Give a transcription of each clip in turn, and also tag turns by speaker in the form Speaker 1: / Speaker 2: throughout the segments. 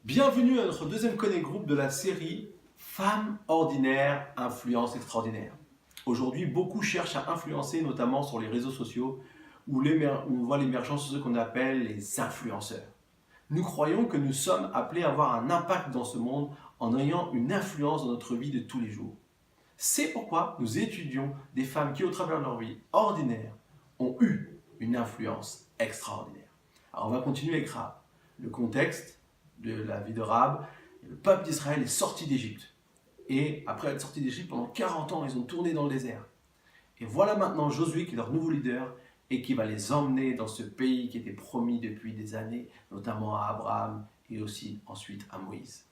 Speaker 1: Bienvenue à notre deuxième Connect Group de la série Femmes ordinaires, influence extraordinaire. Aujourd'hui, beaucoup cherchent à influencer, notamment sur les réseaux sociaux, où on voit l'émergence de ce qu'on appelle les influenceurs. Nous croyons que nous sommes appelés à avoir un impact dans ce monde en ayant une influence dans notre vie de tous les jours. C'est pourquoi nous étudions des femmes qui, au travers de leur vie ordinaire, ont eu une influence extraordinaire. Alors on va continuer avec Rahab. Le contexte de la vie de Rahab, le peuple d'Israël est sorti d'Égypte. Et après être sorti d'Égypte, pendant 40 ans, ils ont tourné dans le désert. Et voilà maintenant Josué qui est leur nouveau leader et qui va les emmener dans ce pays qui était promis depuis des années, notamment à Abraham et aussi ensuite à Moïse.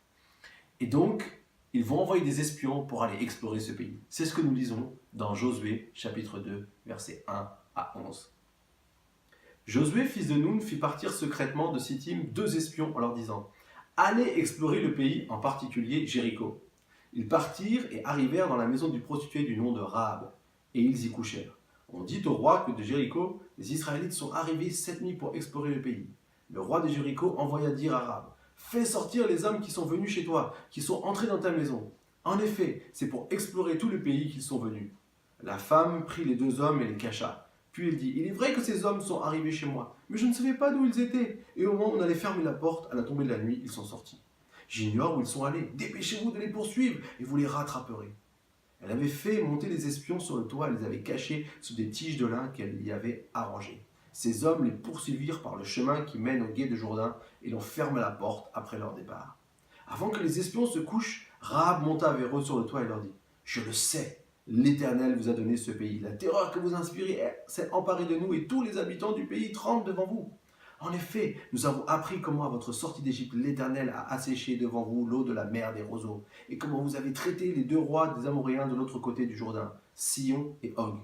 Speaker 1: Et donc, ils vont envoyer des espions pour aller explorer ce pays. C'est ce que nous lisons dans Josué, chapitre 2, versets 1 à 11. Josué, fils de Nun, fit partir secrètement de Sittim 2 espions en leur disant « Allez explorer le pays, en particulier Jéricho. » Ils partirent et arrivèrent dans la maison du prostitué du nom de Rahab, et ils y couchèrent. On dit au roi que de Jéricho, les Israélites sont arrivés cette nuit pour explorer le pays. Le roi de Jéricho envoya dire à Rahab « Fais sortir les hommes qui sont venus chez toi, qui sont entrés dans ta maison. En effet, c'est pour explorer tout le pays qu'ils sont venus. » La femme prit les 2 hommes et les cacha. Puis il dit, il est vrai que ces hommes sont arrivés chez moi, mais je ne savais pas d'où ils étaient. Et au moment où on allait fermer la porte, à la tombée de la nuit, ils sont sortis. J'ignore où ils sont allés. Dépêchez-vous de les poursuivre et vous les rattraperez. Elle avait fait monter les espions sur le toit et les avait cachés sous des tiges de lin qu'elle y avait arrangées. Ces hommes les poursuivirent par le chemin qui mène au gué de Jourdain et l'on ferma la porte après leur départ. Avant que les espions se couchent, Rahab monta vers eux sur le toit et leur dit, je le sais. L'Éternel vous a donné ce pays. La terreur que vous inspirez s'est emparée de nous et tous les habitants du pays tremblent devant vous. En effet, nous avons appris comment à votre sortie d'Égypte, l'Éternel a asséché devant vous l'eau de la mer des roseaux et comment vous avez traité les 2 rois des Amoréens de l'autre côté du Jourdain, Sihon et Og,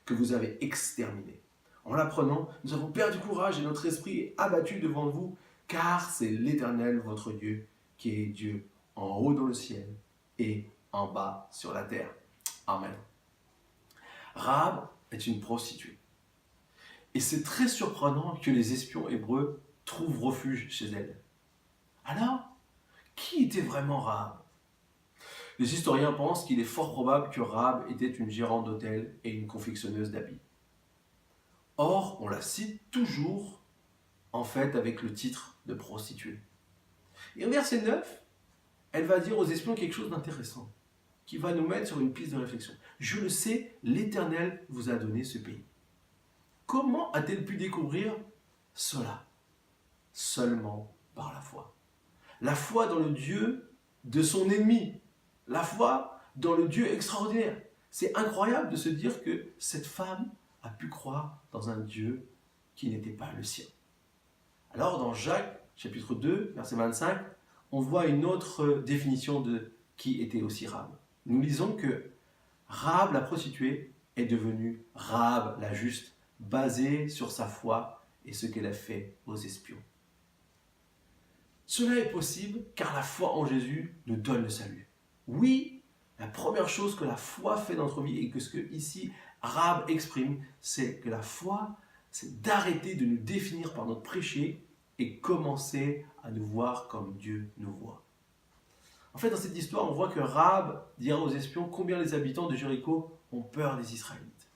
Speaker 1: que vous avez exterminés. En l'apprenant, nous avons perdu courage et notre esprit est abattu devant vous, car c'est l'Éternel, votre Dieu, qui est Dieu en haut dans le ciel et en bas sur la terre. Amen. Rahab est une prostituée. Et c'est très surprenant que les espions hébreux trouvent refuge chez elle. Alors, qui était vraiment Rahab? Les historiens pensent qu'il est fort probable que Rahab était une gérante d'hôtel et une confectionneuse d'habits. Or, on la cite toujours, en fait, avec le titre de prostituée. Et au verset 9, elle va dire aux espions quelque chose d'intéressant, qui va nous mettre sur une piste de réflexion. Je le sais, l'Éternel vous a donné ce pays. Comment a-t-elle pu découvrir cela? Seulement par la foi. La foi dans le Dieu de son ennemi. La foi dans le Dieu extraordinaire. C'est incroyable de se dire que cette femme a pu croire dans un Dieu qui n'était pas le sien. Alors dans Jacques, chapitre 2, verset 25, on voit une autre définition de qui était aussi Rahab. Nous lisons que Rahab la prostituée est devenue Rahab la juste, basée sur sa foi et ce qu'elle a fait aux espions. Cela est possible car la foi en Jésus nous donne le salut. Oui, la première chose que la foi fait dans notre vie et que ce que ici Rahab exprime, c'est que la foi, c'est d'arrêter de nous définir par notre péché et commencer à nous voir comme Dieu nous voit. En fait, dans cette histoire, on voit que Rahab dira aux espions combien les habitants de Jéricho ont peur des Israélites.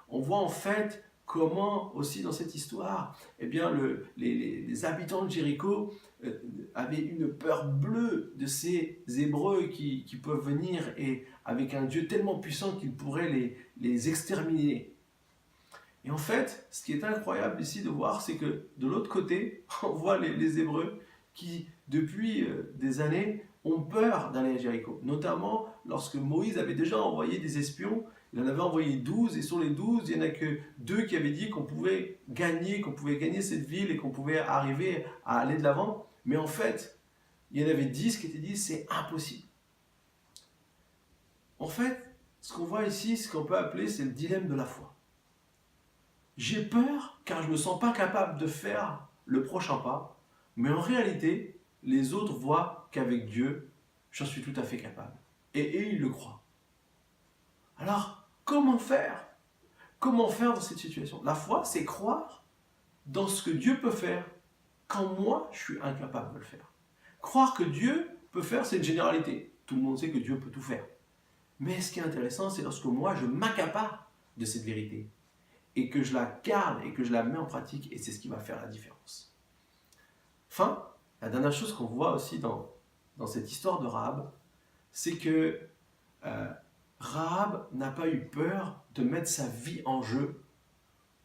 Speaker 1: On voit en fait comment aussi dans cette histoire, eh bien, les habitants de Jéricho avaient une peur bleue de ces Hébreux qui peuvent venir et avec un Dieu tellement puissant qu'ils pourraient les exterminer. Et en fait, ce qui est incroyable ici de voir, c'est que de l'autre côté, on voit les Hébreux qui, depuis des années, ont peur d'aller à Jéricho. Notamment lorsque Moïse avait déjà envoyé des espions, il en avait envoyé 12, et sur les 12, il n'y en a que 2 qui avaient dit qu'on pouvait gagner cette ville et qu'on pouvait arriver à aller de l'avant. Mais en fait, il y en avait 10 qui étaient dit c'est impossible. En fait, ce qu'on voit ici, ce qu'on peut appeler, c'est le dilemme de la foi. J'ai peur car je ne me sens pas capable de faire le prochain pas, mais en réalité, les autres voient qu'avec Dieu, j'en suis tout à fait capable. Et ils le croient. Alors, comment faire? Comment faire dans cette situation? La foi, c'est croire dans ce que Dieu peut faire quand moi, je suis incapable de le faire. Croire que Dieu peut faire, c'est une généralité. Tout le monde sait que Dieu peut tout faire. Mais ce qui est intéressant, c'est lorsque moi, je m'accapare de cette vérité et que je la garde et que je la mets en pratique, et c'est ce qui va faire la différence. Enfin, la dernière chose qu'on voit aussi dans cette histoire de Rahab, c'est que Rahab n'a pas eu peur de mettre sa vie en jeu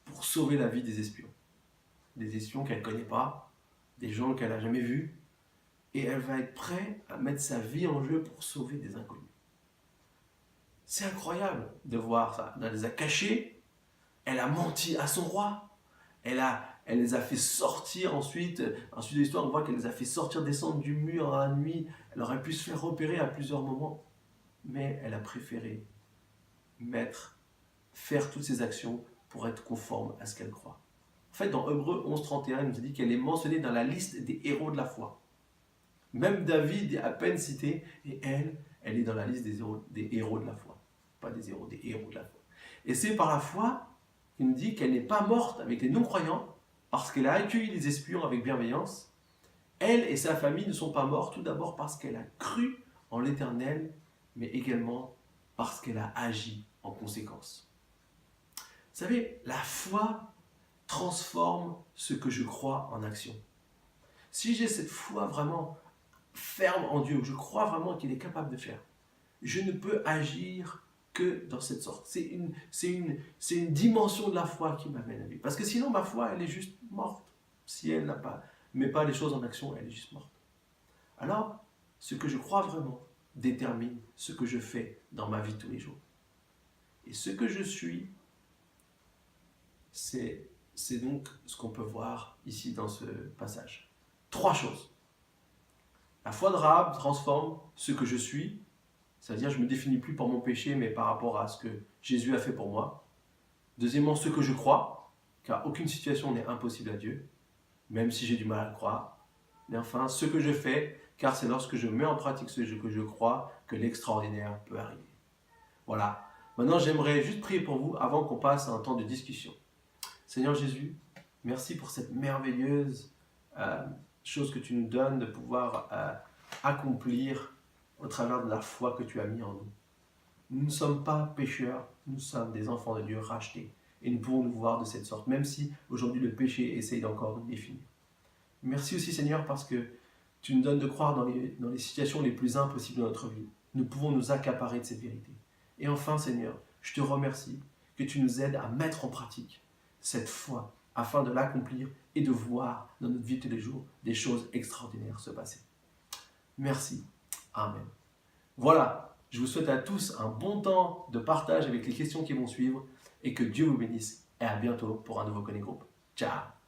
Speaker 1: pour sauver la vie des espions. Des espions qu'elle ne connaît pas, des gens qu'elle n'a jamais vus, et elle va être prête à mettre sa vie en jeu pour sauver des inconnus. C'est incroyable de voir ça. Elle les a cachés, elle a menti à son roi, elle les a fait sortir ensuite de l'histoire, on voit qu'elle les a fait sortir, descendre du mur à la nuit, elle aurait pu se faire repérer à plusieurs moments, mais elle a préféré faire toutes ces actions pour être conforme à ce qu'elle croit. En fait, dans Hébreux 11:31, il nous dit qu'elle est mentionnée dans la liste des héros de la foi. Même David est à peine cité, et elle est dans la liste des héros de la foi. Pas des héros, des héros de la foi. Et c'est par la foi qu'il nous dit qu'elle n'est pas morte avec les non-croyants, parce qu'elle a accueilli les espions avec bienveillance. Elle et sa famille ne sont pas morts, tout d'abord parce qu'elle a cru en l'Éternel, mais également parce qu'elle a agi en conséquence. Vous savez, la foi transforme ce que je crois en action. Si j'ai cette foi vraiment ferme en Dieu, je crois vraiment qu'il est capable de faire, je ne peux agir que dans cette sorte. C'est une dimension de la foi qui m'amène à lui. Parce que sinon, ma foi, elle est juste morte. Si elle met pas les choses en action, elle est juste morte. Alors, ce que je crois vraiment détermine ce que je fais dans ma vie tous les jours. Et ce que je suis, c'est donc ce qu'on peut voir ici dans ce passage. 3 choses. La foi de Rahab transforme ce que je suis, c'est-à-dire je ne me définis plus par mon péché, mais par rapport à ce que Jésus a fait pour moi. Deuxièmement, ce que je crois, car aucune situation n'est impossible à Dieu, même si j'ai du mal à le croire. Mais enfin, ce que je fais, car c'est lorsque je mets en pratique ce que je crois que l'extraordinaire peut arriver. Voilà. Maintenant, j'aimerais juste prier pour vous avant qu'on passe à un temps de discussion. Seigneur Jésus, merci pour cette merveilleuse chose que tu nous donnes de pouvoir accomplir au travers de la foi que tu as mis en nous. Nous ne sommes pas pécheurs, nous sommes des enfants de Dieu rachetés. Et nous pouvons nous voir de cette sorte, même si aujourd'hui le péché essaye d'encore nous définir. Merci aussi Seigneur parce que tu nous donnes de croire dans les situations les plus impossibles de notre vie. Nous pouvons nous accaparer de cette vérité. Et enfin Seigneur, je te remercie que tu nous aides à mettre en pratique cette foi afin de l'accomplir et de voir dans notre vie tous les jours des choses extraordinaires se passer. Merci. Amen. Voilà, je vous souhaite à tous un bon temps de partage avec les questions qui vont suivre et que Dieu vous bénisse et à bientôt pour un nouveau Connect Group. Ciao.